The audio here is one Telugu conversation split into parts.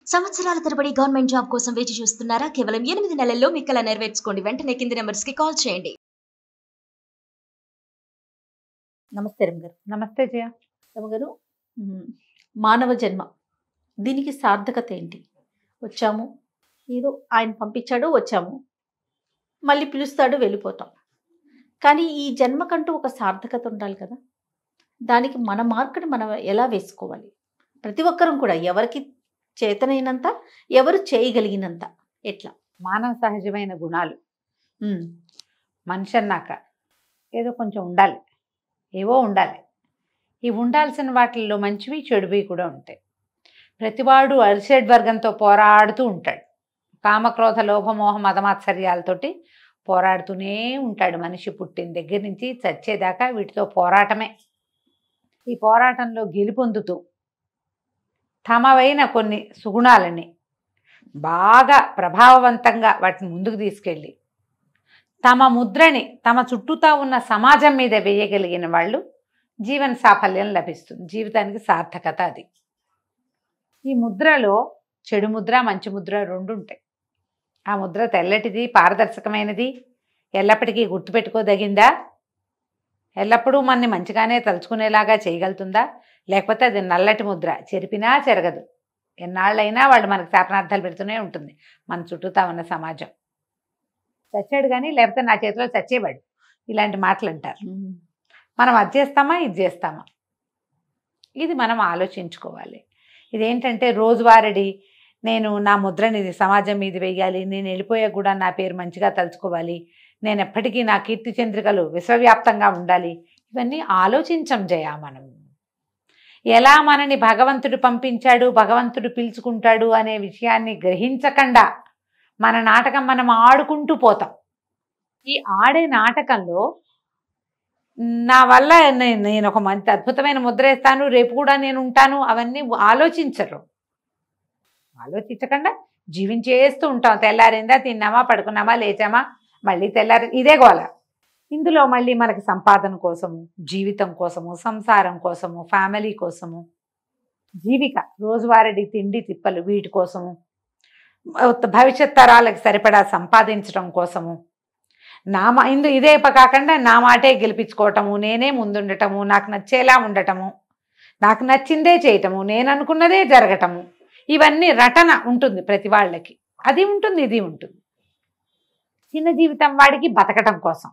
సంవత్సరాల తరబడి గవర్నమెంట్ జాబ్ కోసం వేచి చూస్తున్నారా? కేవలం 8 నెలల్లో మీ కల నెరవేర్చుకోండి. వెంటనే కింది నంబర్స్‌కి కాల్ చేయండి. నమస్తే రమగారు. నమస్తే జయ. రమగారు, మానవ జన్మ దీనికి సార్థకత ఏంటి? వచ్చాము, ఏదో ఆయన పంపించాడు, వచ్చాము, మళ్ళీ పిలుస్తాడు, వెళ్ళిపోతాం. కానీ ఈ జన్మకంటూ ఒక సార్థకత ఉండాలి కదా. దానికి మన మార్కుని మనం ఎలా వేసుకోవాలి? ప్రతి ఒక్కరం కూడా ఎవరికి చేతనైనంత, ఎవరు చేయగలిగినంత ఎట్లా? మానవ సహజమైన గుణాలు మనిషి అన్నాక ఏదో కొంచెం ఉండాలి, ఏవో ఉండాలి. ఈ ఉండాల్సిన వాటిల్లో మంచివి చెడువి కూడా ఉంటాయి. ప్రతివాడు అరిషడ్ వర్గంతో పోరాడుతూ ఉంటాడు. కామక్రోధ లోభమోహ మదమాత్సర్యాలతోటి పోరాడుతూనే ఉంటాడు. మనిషి పుట్టిన దగ్గర నుంచి చచ్చేదాకా వీటితో పోరాటమే. ఈ పోరాటంలో గెలుపొందుతూ తమవైన కొన్ని సుగుణాలని బాగా ప్రభావవంతంగా వాటిని ముందుకు తీసుకెళ్ళి తమ ముద్రని తమ చుట్టూతా ఉన్న సమాజం మీద వేయగలిగిన వాళ్ళు జీవన సాఫల్యం లభిస్తుంది. జీవితానికి సార్థకత అది. ఈ ముద్రలో చెడు ముద్ర, మంచి ముద్ర రెండు ఉంటాయి. ఆ ముద్ర తెల్లటిది, పారదర్శకమైనది, ఎల్లప్పటికీ గుర్తుపెట్టుకోదగిందా? ఎల్లప్పుడూ మనని మంచిగానే తలుచుకునేలాగా చేయగలుగుతుందా? లేకపోతే అది నల్లటి ముద్ర, చెరిపినా చెరగదు. ఎన్నాళ్ళైనా వాళ్ళు మనకు శాపనార్థాలు పెడుతూనే ఉంటుంది మన చుట్టూతా ఉన్న సమాజం. చచ్చాడు కానీ లేకపోతే నా చేతిలో చచ్చేవాడు, ఇలాంటి మాటలు అంటారు. మనం అది చేస్తామా, ఇది చేస్తామా? ఇది మనం ఆలోచించుకోవాలి. ఇదేంటంటే రోజువారీ నేను నా ముద్రని సమాజం మీద వేయాలి, నేను వెళ్ళిపోయా కూడా నా పేరు మంచిగా తలుచుకోవాలి, నేను ఎప్పటికీ నా కీర్తి చంద్రికలు విశ్వవ్యాప్తంగా ఉండాలి. ఇవన్నీ ఆలోచించం జయ. మనం ఎలా మనని భగవంతుడు పంపించాడు, భగవంతుడు పిలుచుకుంటాడు అనే విషయాన్ని గ్రహించకుండా మన నాటకం మనం ఆడుకుంటూ పోతాం. ఈ ఆడే నాటకంలో నా వల్ల నేను ఒక మంచి అద్భుతమైన ముద్ర వేస్తాను, రేపు కూడా నేను ఉంటాను, అవన్నీ ఆలోచించరు. ఆలోచించకుండా జీవించేస్తూ ఉంటాం. తెల్లారిందా, తిన్నామా, పడుకున్నామా, లేచామా, మళ్ళీ తెల్లారి ఇదే గోల. ఇందులో మళ్ళీ మనకి సంపాదన కోసము, జీవితం కోసము, సంసారం కోసము, ఫ్యామిలీ కోసము, జీవిక రోజువారీ తిండి తిప్పలు వీటి కోసము, భవిష్యత్ తరాలకు సరిపడా సంపాదించడం కోసము, ఇదే కాకుండా నా మాటే గెలిపించుకోవటము, నేనే ముందుండటము, నాకు నచ్చేలా ఉండటము, నాకు నచ్చిందే చేయటము, నేను అనుకున్నదే జరగటము, ఇవన్నీ రటన ఉంటుంది ప్రతి వాళ్ళకి. అది ఉంటుంది, ఇది ఉంటుంది. చిన్న జీవితం వాడికి బతకటం కోసం,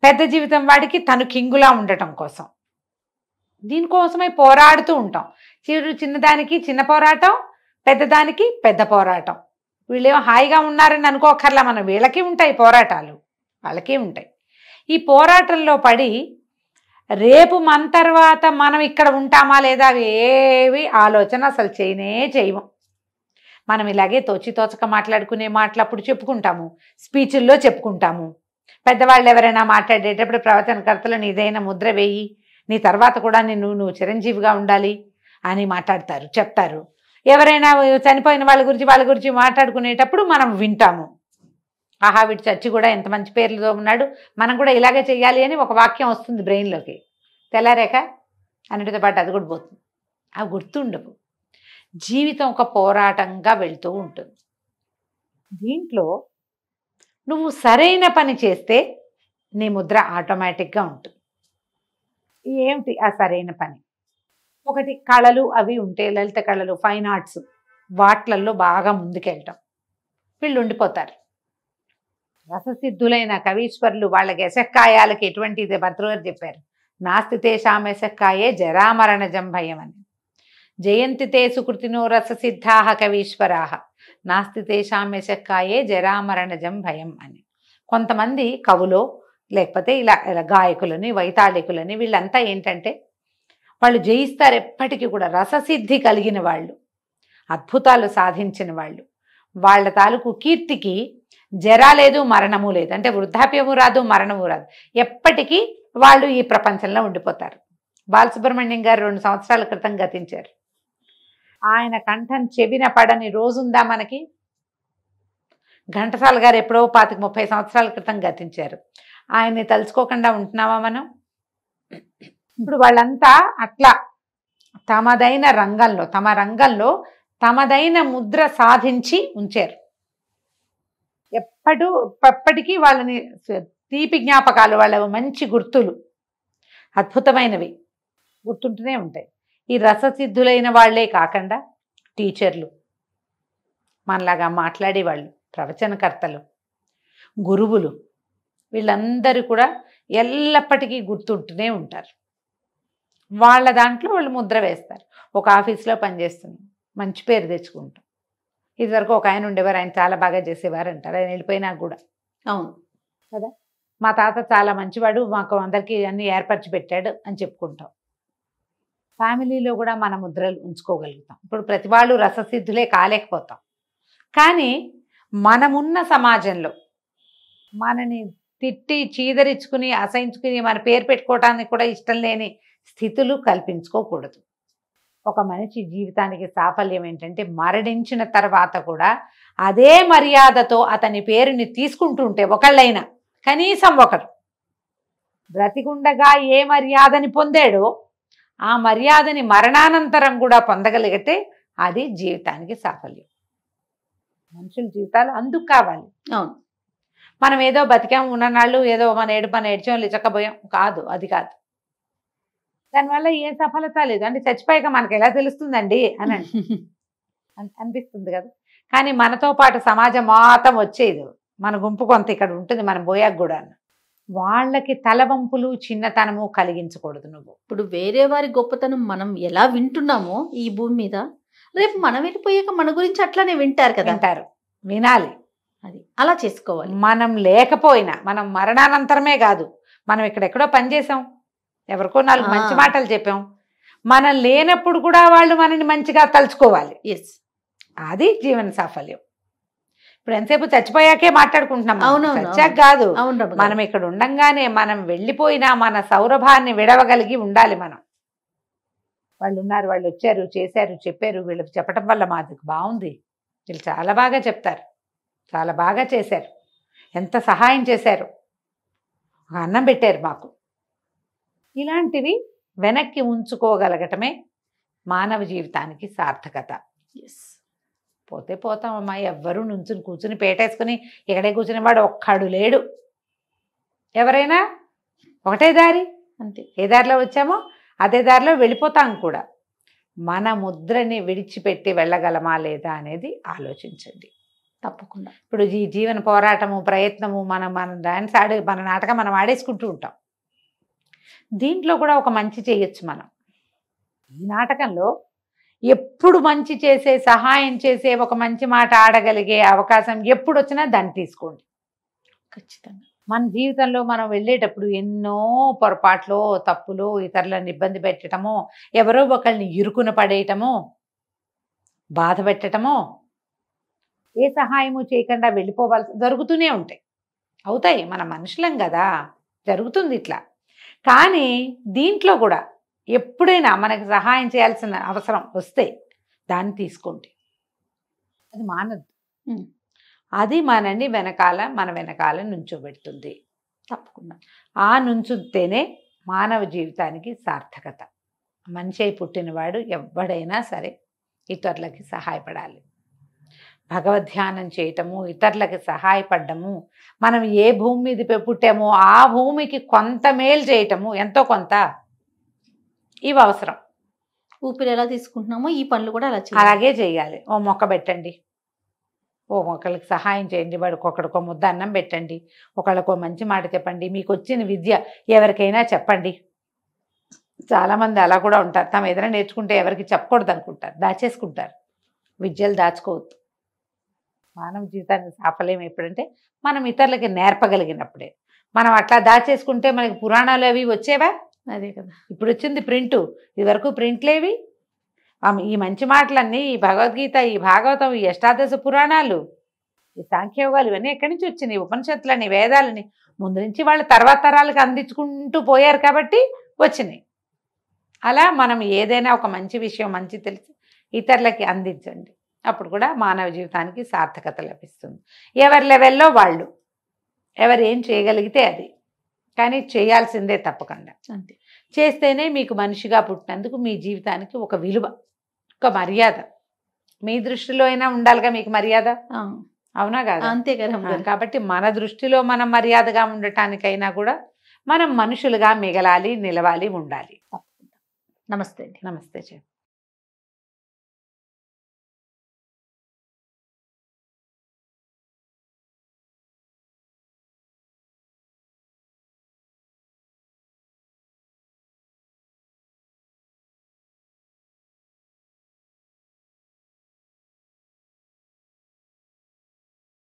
పెద్ద జీవితం వాడికి తను కింగులా ఉండటం కోసం, దీనికోసమై పోరాడుతూ ఉంటాం. చిన్నదానికి చిన్న పోరాటం, పెద్దదానికి పెద్ద పోరాటం. వీళ్ళేమో హాయిగా ఉన్నారని అనుకోకర్లా, మనం వీళ్ళకి ఉంటాయి పోరాటాలు, వాళ్ళకే ఉంటాయి. ఈ పోరాటంలో పడి రేపు మన తర్వాత మనం ఇక్కడ ఉంటామా లేదా అవి ఏవి ఆలోచన అసలు చేయము. మనం ఇలాగే తోచక మాట్లాడుకునే మాటలు అప్పుడు చెప్పుకుంటాము, స్పీచుల్లో చెప్పుకుంటాము. పెద్దవాళ్ళు ఎవరైనా మాట్లాడేటప్పుడు ప్రవచనకర్తలు నీదైన ముద్ర వేయి, నీ తర్వాత కూడా నువ్వు చిరంజీవిగా ఉండాలి అని మాట్లాడతారు, చెప్తారు. ఎవరైనా చనిపోయిన వాళ్ళ గురించి మాట్లాడుకునేటప్పుడు మనం వింటాము, ఆహా వీటి చచ్చి కూడా ఎంత మంచి పేర్లతో ఉన్నాడు, మనం కూడా ఇలాగే చెయ్యాలి అని ఒక వాక్యం వస్తుంది బ్రెయిన్లోకి. తెల్లారేక అన్నిటితో పాటు అది కూడా పోతుంది. అవి గుర్తుండవు. జీవితం ఒక పోరాటంగా వెళ్తూ ఉంటుంది. దీంట్లో నువ్వు సరైన పని చేస్తే నీ ముద్ర ఆటోమేటిక్గా ఉంటుంది. ఏమిటి ఆ సరైన పని? ఒకటి కళలు అవి ఉంటే, లలిత కళలు, ఫైన్ ఆర్ట్స్, వాట్లల్లో బాగా ముందుకెళ్ళటం. వీళ్ళు ఉండిపోతారు. రససిద్ధులైన కవీశ్వరులు వాళ్ళకి యశక్కాయాలకి ఎటువంటిది భర్తృగారు చెప్పారు, నాస్తి తేషాం యశక్కాయే జరామరణజం భయం అని. జయంతి తే సుకృతినో రససిద్ధాః కవీశ్వరాః నాస్తి తేషాం యశక్కాయే జరామరణజం భయం అని. కొంతమంది కవులో లేకపోతే ఇలా గాయకులని, వైతాళికులని, వీళ్ళంతా ఏంటంటే వాళ్ళు జయిస్తారు ఎప్పటికీ కూడా. రససిద్ధి కలిగిన వాళ్ళు, అద్భుతాలు సాధించిన వాళ్ళు, వాళ్ళ తాలూకు కీర్తికి జరా లేదు, మరణము లేదు. అంటే వృద్ధాప్యము రాదు, మరణము రాదు. ఎప్పటికీ వాళ్ళు ఈ ప్రపంచంలో ఉండిపోతారు. బాలసుబ్రహ్మణ్యం గారు 2 సంవత్సరాల క్రితం గతించారు. ఆయన కంఠం చెవిన పడని రోజుందా మనకి? ఘంటసాల గారు ఎప్పుడో 25-30 సంవత్సరాల క్రితం గతించారు. ఆయన్ని తలుచుకోకుండా ఉంటున్నామా మనం? ఇప్పుడు వాళ్ళంతా అట్లా తమ రంగంలో తమదైన ముద్ర సాధించి ఉంచారు. ఎప్పటికీ వాళ్ళని తీపి జ్ఞాపకాలు, వాళ్ళ మంచి గుర్తులు అద్భుతమైనవి గుర్తుంటూనే ఉంటాయి. ఈ రససిద్ధులైన వాళ్లే కాకుండా టీచర్లు, మనలాగా మాట్లాడేవాళ్ళు, ప్రవచనకర్తలు, గురువులు, వీళ్ళందరూ కూడా ఎల్లప్పటికీ గుర్తుంటూనే ఉంటారు. వాళ్ళ దాంట్లో వాళ్ళు ముద్ర వేస్తారు. ఒక ఆఫీస్లో పనిచేస్తున్నాం, మంచి పేరు తెచ్చుకుంటాం. ఇదివరకు ఒక ఆయన ఉండేవారు, ఆయన చాలా బాగా చేసేవారు అంటారు. ఆయన వెళ్ళిపోయినా కూడా అవును కదా, మా తాత చాలా మంచివాడు, మాకు అందరికీ అన్ని ఏర్పరిచి పెట్టాడు అని చెప్పుకుంటాం. ఫ్యామిలీలో కూడా మన ముద్రలు ఉంచుకోగలుగుతాం. ఇప్పుడు ప్రతి వాళ్ళు రససిద్ధులే కాలేకపోతాం, కానీ మనమున్న సమాజంలో మనని తిట్టి చీదరించుకుని అసహించుకుని మన పేరు పెట్టుకోవడానికి కూడా ఇష్టం లేని స్థితులు కల్పించుకోకూడదు. ఒక మనిషి జీవితానికి సాఫల్యం ఏంటంటే మరణించిన తర్వాత కూడా అదే మర్యాదతో అతని పేరుని తీసుకుంటూ ఉంటే, ఒకళ్ళైనా కనీసం ఒకరు బ్రతికుండగా ఏ మర్యాదని పొందాడో ఆ మర్యాదని మరణానంతరం కూడా పొందగలిగితే అది జీవితానికి సాఫల్యం. మనుషుల జీవితాలు అందుకు కావాలి. అవును, మనం ఏదో బతికాం ఉన్ననాళ్ళు ఏదో మన ఏడ్చాం లిచకపోయాం కాదు, అది కాదు. దానివల్ల ఏ సఫలత లేదు. అంటే చచ్చిపోయాక మనకి ఎలా తెలుస్తుందండి అని అనిపిస్తుంది కదా. కానీ మనతో పాటు సమాజం మొత్తం వచ్చేది, మన గుంపు కొంత ఇక్కడ ఉంటుంది, మనం పోయాక కూడా. వాళ్ళకి తలవంపులు చిన్నతనము కలిగించకూడదు. నువ్వు ఇప్పుడు వేరే వారి గొప్పతనం మనం ఎలా వింటున్నామో ఈ భూమి మీద, రేపు మనం వెళ్ళిపోయాక మన గురించి అట్లానే వింటారు కదా. అంటారు, వినాలి. అది అలా చేసుకోవాలి. మనం లేకపోయినా, మనం మరణానంతరమే కాదు, మనం ఇక్కడెక్కడో పనిచేసాం, ఎవరికో 4 మంచి మాటలు చెప్పాం, మనం లేనప్పుడు కూడా వాళ్ళు మనని మంచిగా తలుచుకోవాలి. ఎస్, అది జీవన సాఫల్యం. ఇప్పుడు ఎంతసేపు చచ్చిపోయాకే మాట్లాడుకుంటున్నాం, చచ్చాక కాదు. మనం ఇక్కడ ఉండంగానే, మనం వెళ్ళిపోయినా మన సౌరభాన్ని విడవగలిగి ఉండాలి. మనం వాళ్ళు ఉన్నారు, వాళ్ళు వచ్చారు, చేశారు, చెప్పారు, వీళ్ళకి చెప్పటం వల్ల మాది బాగుంది, వీళ్ళు చాలా బాగా చెప్తారు, చాలా బాగా చేశారు, ఎంత సహాయం చేశారు, అన్నం పెట్టారు మాకు, ఇలాంటివి వెనక్కి ఉంచుకోగలగటమే మానవ జీవితానికి సార్థకత. పోతే పోతామమ్మా, ఎవ్వరూ కూర్చుని పేటేసుకుని ఇక్కడే కూర్చునేవాడు ఒక్కడు లేడు. ఎవరైనా ఒకటే దారి, అంతే. ఏ దారిలో వచ్చామో అదే దారిలో వెళ్ళిపోతాం కూడా. మన ముద్రని విడిచిపెట్టి వెళ్ళగలమా లేదా అనేది ఆలోచించండి తప్పకుండా. ఇప్పుడు ఈ జీవన పోరాటము, ప్రయత్నము, మన డాన్స్ మన నాటకం మనం ఆడేసుకుంటూ ఉంటాం. దీంట్లో కూడా ఒక మంచి చేయొచ్చు మనం. ఈ నాటకంలో ఎప్పుడు మంచి చేసే, సహాయం చేసే, ఒక మంచి మాట ఆడగలిగే అవకాశం ఎప్పుడు వచ్చినా దాన్ని తీసుకోండి ఖచ్చితంగా. మన జీవితంలో మనం వెళ్ళేటప్పుడు ఎన్నో పొరపాట్లు, తప్పులు, ఇతరులను ఇబ్బంది పెట్టడమో, ఎవరో ఒకళ్ళని ఇరుకున పడేయటమో, బాధ పెట్టడమో, ఏ సహాయము చేయకుండా వెళ్ళిపోవాల్సి జరుగుతూనే ఉంటాయి, అవుతాయి. మన మనుషులం కదా, జరుగుతుంది ఇట్లా. కానీ దీంట్లో కూడా ఎప్పుడైనా మనకి సహాయం చేయాల్సిన అవసరం వస్తే దాన్ని తీసుకోండి. అది మానద్దు. అది మనని మన వెనకాల నుంచోబెడుతుంది తప్పకుండా. ఆ నుంచుతేనే మానవ జీవితానికి సార్థకత. మనిషి అయి పుట్టినవాడు ఎవడైనా సరే ఇతరులకి సహాయపడాలి. భగవద్ధ్యానం చేయటము, ఇతరులకి సహాయపడము, మనం ఏ భూమి మీద పుట్టామో ఆ భూమికి కొంత మేలు చేయటము, ఎంతో కొంత, ఇవి అవసరం. ఊపిరి ఎలా తీసుకుంటున్నామో ఈ పనులు కూడా అలాగే చేయాలి. ఓ మొక్క పెట్టండి, ఓ మొక్కలకి సహాయం చేయండి, వాడికి ఒకడికో ముద్ద అన్నం పెట్టండి, ఒకళ్ళకో మంచి మాట చెప్పండి, మీకు వచ్చిన విద్య ఎవరికైనా చెప్పండి. చాలామంది అలా కూడా ఉంటారు, తమ ఏదైనా నేర్చుకుంటే ఎవరికి చెప్పకూడదు అనుకుంటారు, దాచేసుకుంటారు. విద్యలు దాచుకోవద్దు. మానవ జీవితానికి సాఫల్యం ఎప్పుడంటే మనం ఇతరులకి నేర్పగలిగినప్పుడే. మనం అట్లా దాచేసుకుంటే మనకి పురాణాలు అవి వచ్చేవా? అదే కదా, ఇప్పుడు వచ్చింది ప్రింటు. ఇదివరకు ప్రింట్లేవి. ఈ మంచి మాటలన్నీ, ఈ భగవద్గీత, ఈ భాగవతం, ఈ అష్టాదశ పురాణాలు, ఈ సాంఖ్యయోగాలు, ఇవన్నీ ఎక్కడి నుంచి వచ్చినాయి? ఉపనిషత్తులని, వేదాలని ముందు నుంచి వాళ్ళు తర్వాత తరాలకు అందించుకుంటూ పోయారు కాబట్టి వచ్చినాయి. అలా మనం ఏదైనా ఒక మంచి విషయం, మంచి తెలిసి ఇతరులకి అందించండి. అప్పుడు కూడా మానవ జీవితానికి సార్థకత లభిస్తుంది. ఎవరి లెవెల్లో వాళ్ళు, ఎవరు ఏం చేయగలిగితే అది, కానీ చేయాల్సిందే తప్పకుండా. అంతే. చేస్తేనే మీకు మనిషిగా పుట్టినందుకు మీ జీవితానికి ఒక విలువ, ఒక మర్యాద మీ దృష్టిలో అయినా ఉండాలిగా మీకు మర్యాద, ఆ, అవునా కాదా? అంతే కదా అమ్మగారు. కాబట్టి మన దృష్టిలో మనం మర్యాదగా ఉండటానికైనా కూడా మనం మనుషులుగా మిగలాలి, నిలవాలి, ఉండాలి. నమస్తే అండి. నమస్తే చె